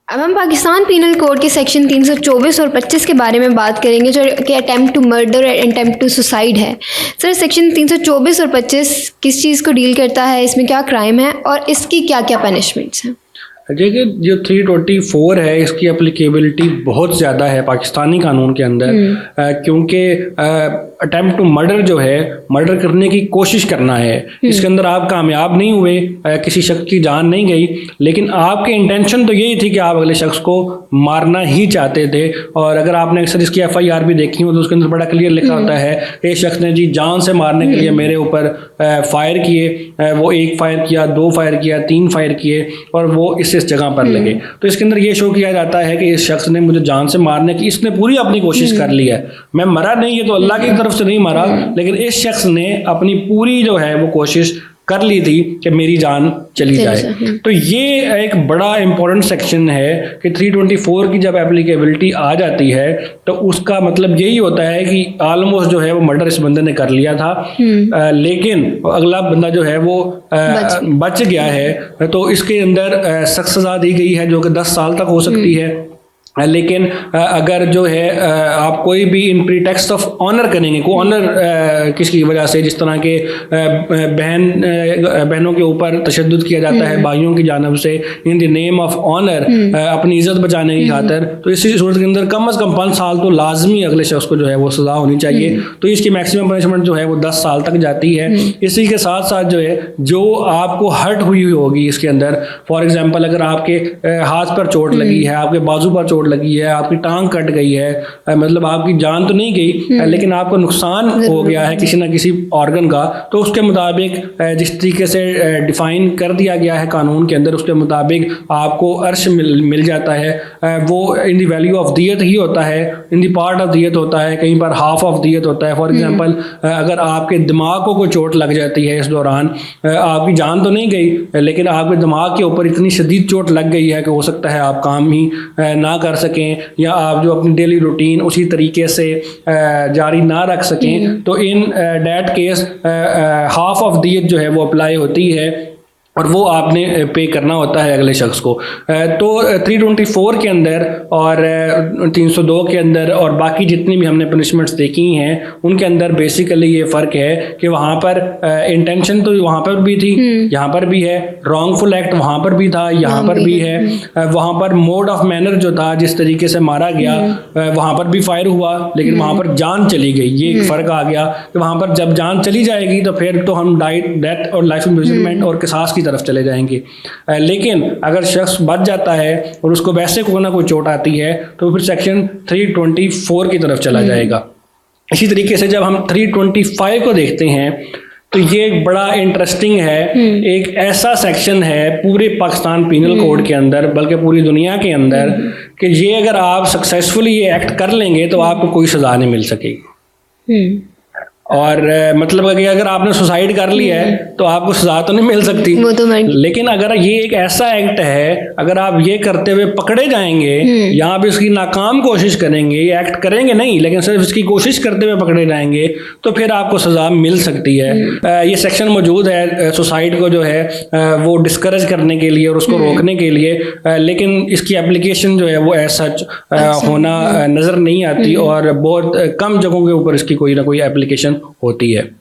अब हम Pakistan penal code के सेक्शन 324 और 25 के बारे में बात करेंगे, जो कि अटेम्प्ट टू मर्डर और अटेम्प्ट टू सुसाइड है। सर, सेक्शन 324 और 25 किस चीज़ को डील करता है, इसमें क्या क्राइम है और इसकी क्या क्या पनिशमेंट्स हैं? देखिए, जो 324 है इसकी एप्लीकेबिलिटी बहुत ज़्यादा है पाकिस्तानी कानून के अंदर, क्योंकि अटेम्प्ट टू मर्डर जो है, मर्डर करने की कोशिश करना है। इसके अंदर आप कामयाब नहीं हुए, किसी शख्स की जान नहीं गई, लेकिन आपके इंटेंशन तो यही थी कि आप अगले शख्स को मारना ही चाहते थे। और अगर आपने अक्सर इसकी FIR भी देखी हो तो उसके अंदर बड़ा क्लियर लिखा होता है कि शख्स ने जी जान से मारने के लिए मेरे ऊपर फायर किए, वो 1 फायर किया, 2 फायर किया, 3 फायर किए और वो इस जगह पर लगे। तो इसके अंदर ये शो किया जाता है कि इस शख्स ने मुझे जान से मारने की, इसने पूरी अपनी कोशिश कर ली है। मैं मरा नहीं, ये तो अल्लाह की तरफ से नहीं मरा, लेकिन इस शख्स ने अपनी पूरी जो है वो कोशिश कर ली थी कि मेरी जान चली जाए। तो ये एक बड़ा इंपॉर्टेंट सेक्शन है कि 324 की जब एप्लीकेबिलिटी आ जाती है तो उसका मतलब यही होता है कि ऑलमोस्ट जो है वो मर्डर इस बंदे ने कर लिया था, लेकिन अगला बंदा जो है वो बच गया है। तो इसके अंदर सख्त सज़ा दी गई है जो कि 10 साल तक हो सकती है। लेकिन अगर जो है आप कोई भी इन प्रीटेक्स्ट ऑफ ऑनर करेंगे, को ऑनर किसकी वजह से, जिस तरह के बहनों के ऊपर तशद्दुद किया जाता है भाइयों की जानिब से in the name of honour, अपनी इज्जत बचाने की खातिर, तो इसी सूरत के अंदर कम से कम 5 साल तो लाजमी अगले शख्स को जो है वो सज़ा होनी चाहिए। तो इसकी मैक्सिमम पनिशमेंट जो है वो 10 साल तक जाती है। इसी के साथ साथ जो है जो आपको हर्ट हुई होगी इसके अंदर, फॉर एग्जाम्पल अगर आपके हाथ पर चोट लगी है, आपके बाजू पर चोट लगी है, आपकी टांग कट गई है, मतलब आपकी जान तो नहीं गई लेकिन आपको नुकसान हो गया है किसी ना किसी ऑर्गन का, तो उसके मुताबिक जिस तरीके से डिफाइन कर दिया गया है कानून के अंदर, उसके मुताबिक आपको अर्श मिल जाता है। वो इन दी वैल्यू ऑफ दियत ही होता है, इन दी पार्ट ऑफ दियत होता है, कहीं पर हाफ ऑफ दियत होता है। फॉर एग्जांपल अगर आपके दिमाग को कोई चोट लग जाती है इस दौरान, आपकी जान तो नहीं गई लेकिन आपके दिमाग के ऊपर इतनी शदीद चोट लग गई है कि हो सकता है आप काम ही ना कर सकें या आप जो अपनी डेली रूटीन उसी तरीके से जारी ना रख सकें, तो इन डेट केस हाफ ऑफ दियत जो है वो अप्लाई होती है और वो आपने पे करना होता है अगले शख्स को। तो 324 के अंदर और 302 के अंदर और बाकी जितनी भी हमने पनिशमेंट्स देखी हैं उनके अंदर बेसिकली ये फ़र्क है कि वहाँ पर इंटेंशन तो वहाँ पर भी थी, यहाँ पर भी है, रॉन्गफुल एक्ट वहाँ पर भी था, यहाँ पर भी है। वहाँ पर मोड ऑफ मैनर जो था, जिस तरीके से मारा गया, वहाँ पर भी फायर हुआ लेकिन वहाँ पर जान चली गई। ये एक फ़र्क आ गया कि वहाँ पर जब जान चली जाएगी तो फिर तो हम डेथ और लाइफ इम्प्रिजनमेंट और किसास की तरफ चले जाएंगे। लेकिन अगर शख्स बच जाता है और उसको वैसे कोई ना कोई चोट आती है तो फिर सेक्शन 324 की तरफ चला जाएगा। इसी तरीके से जब हम 325 को देखते हैं तो ये एक बड़ा इंटरेस्टिंग है, एक ऐसा सेक्शन है पूरे पाकिस्तान पीनल कोड के अंदर, बल्कि पूरी दुनिया के अंदर, कि ये अगर आप सक्सेसफुली ये एक्ट कर लेंगे तो आपको कोई सज़ा नहीं मिल सकेगी। और मतलब कि अगर आपने सुसाइड कर लिया है तो आपको सजा तो नहीं मिल सकती, लेकिन अगर ये एक ऐसा एक्ट है, अगर आप ये करते हुए पकड़े जाएंगे या आप इसकी नाकाम कोशिश करेंगे, ये एक्ट करेंगे नहीं लेकिन सिर्फ इसकी कोशिश करते हुए पकड़े जाएंगे, तो फिर आपको सजा मिल सकती है। ये सेक्शन मौजूद है सुसाइड को जो है वो डिस्करेज करने के लिए और उसको रोकने के लिए, लेकिन इसकी एप्लीकेशन जो है वो ऐसा होना नज़र नहीं आती और बहुत कम जगहों के ऊपर इसकी कोई ना कोई एप्लीकेशन होती है।